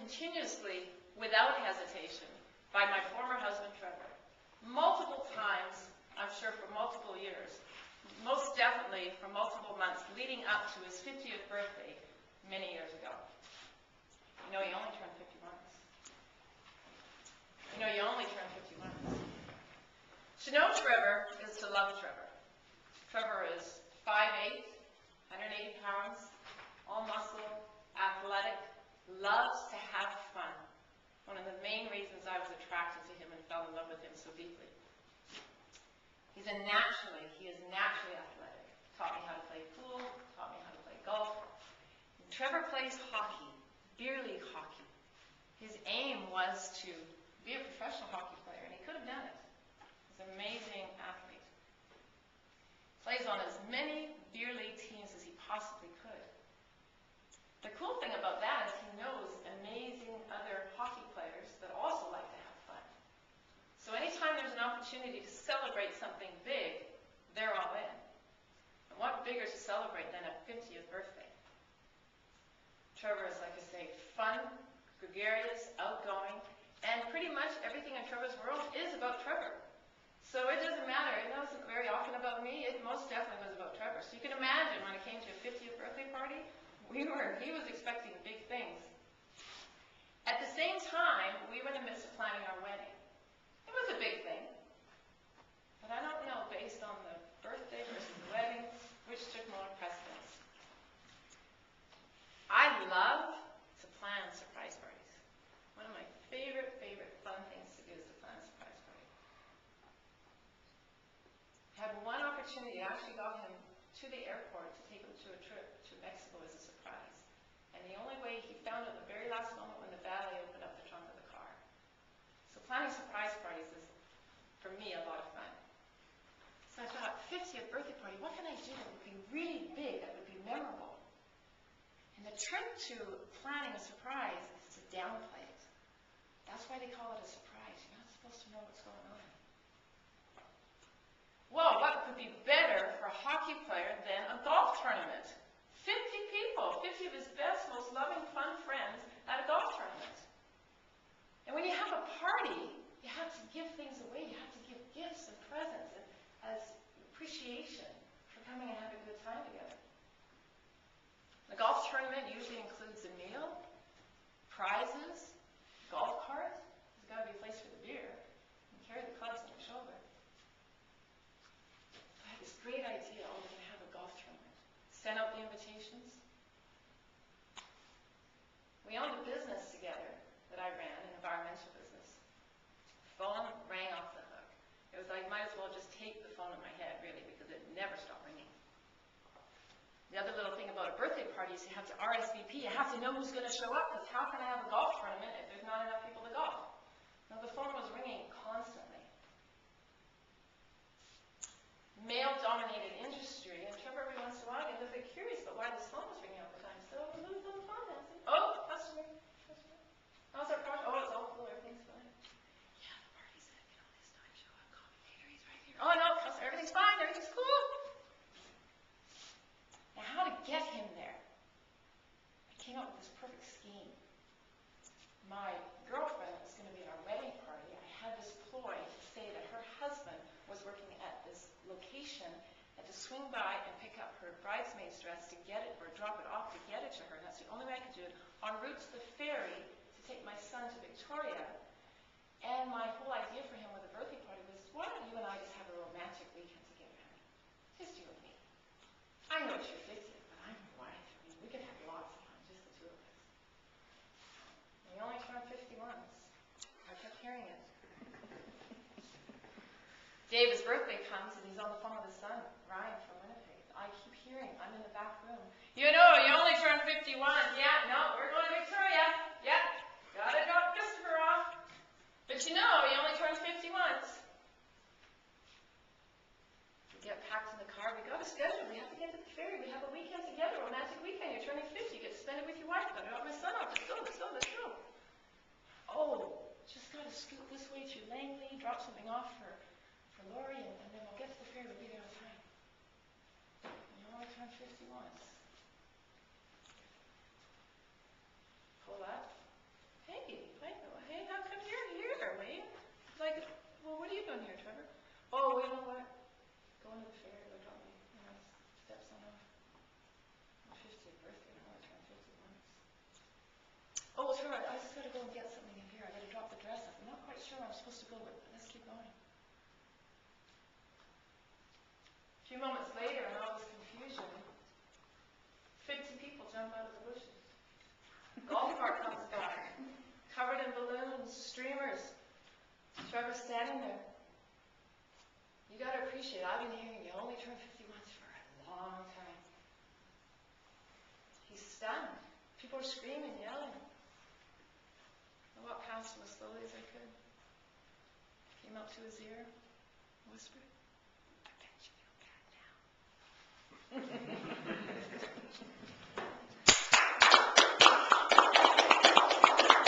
continuously, without hesitation, by my former husband, Trevor. Multiple times, I'm sure for multiple years, most definitely for multiple months, leading up to his 50th birthday many years ago. You know, he only turned 50 once. You know, you only turn 50 once. To know Trevor is to love Trevor. Trevor is 5'8", 180 pounds, all muscle, athletic, loves to have fun. One of the main reasons I was attracted to him and fell in love with him so deeply. He is naturally athletic. Taught me how to play pool, taught me how to play golf. And Trevor plays hockey, beer league hockey. His aim was to be a professional hockey player, and he could have done it. He's an amazing athlete. Plays on as many beer league teams as he possibly could. The cool thing about that is he knows amazing other hockey players that also like to have fun. So anytime there's an opportunity to celebrate something big, they're all in. And what bigger to celebrate than a 50th birthday? Trevor is, like I say, fun, gregarious, outgoing, and pretty much everything in Trevor's world is about Trevor. So it doesn't matter. It wasn't very often about me. It most definitely was about Trevor. So you can imagine when it came to a 50th birthday party, he was expecting big things. At the same time, we were in the midst of planning our wedding. It was a big thing. But I don't know, based on the birthday versus the wedding, which took more precedence. I love to plan surprise parties. One of my favorite fun things to do is to plan a surprise party. I had one opportunity, I actually got him to the airport to take him to a trip to Mexico as a surprise. And the only way he found it at the very last moment when the valet opened up the trunk of the car. So planning surprise parties is, for me, a lot of fun. So I thought, 50th birthday party, what can I do that would be really big, that would be memorable? And the trick to planning a surprise is to downplay it. That's why they call it a surprise. You're not supposed to know what's going on. Well, what could be better for a hockey player than a golf tournament? 50 people, 50 of his best, most loving, fun friends at a golf tournament. And when you have a party, you have to give things away. You have to give gifts and presents and as appreciation for coming and having a good time together. The golf tournament usually includes a meal, prizes, golf cart. There's got to be a place for the beer. You can carry the clubs on your shoulder. I had this great idea. Oh, we're going to have a golf tournament. Send out the invitations. We owned a business together that I ran, an environmental business. Phone rang off the hook. It was like, might as well just tape the phone in my head, really, because it never stopped ringing. The other little thing about a birthday party is you have to RSVP. You have to know who's going to show up, because how can I have a golf tournament if there's not enough people to golf? Now, the phone was ringing constantly. Male-dominated industry, and Trevor every once in a while gets a bit curious about why this phone was ringing all the time. So, who's on the phone, Nancy? Oh, customer. How's our project? Oh, it's all cool. Everything's fine. Yeah, the party's at, this time. Show up. Coffee catering's right here. Oh, no, everything's fine. Everything's cool. Now, how to get him there? I came up with this perfect scheme. My girlfriend was going to be at our wedding party. I had this ploy to say that her husband was working at this location, had to swing by and pick up her bridesmaid's dress to get it, or drop it off to get it to her. And that's the only way I could do it. En route to the ferry to take my son to Victoria. And my whole idea for him with a birthday party was, why don't you and I just have a romantic weekend together, honey? Just you and me. I know it's your 50th, but I'm your wife. I mean, we could have lots of fun, just the two of us. We only turned 50 once. I kept hearing it. David's birthday comes, and he's on the phone with his son, Ryan, from Winnipeg. I keep hearing, I'm in the back room. You know, you only turned 51. Yeah, no, we're going to Victoria. Yeah, gotta drop Christopher off. But you know, you only turned 50 once. We get packed in the car. We got a schedule. We have to get to the ferry. We have a weekend together, romantic weekend. You're turning 50. You get to spend it with your wife. Gotta drop my son off. Let's go, let's go, let's go. Oh, just gotta scoot this way to Langley, drop something off for Lori, and then we'll get to the ferry. We'll be there on time. You only turned 50 once. A few moments later, in all this confusion, 50 people jump out of the bushes. Golf cart comes by, covered in balloons, streamers. Trevor's standing there. You got to appreciate, I've been hearing you only turn 50 once for a long time. He's stunned. People are screaming, yelling. I walked past him as slowly as I could. Came up to his ear, whispered,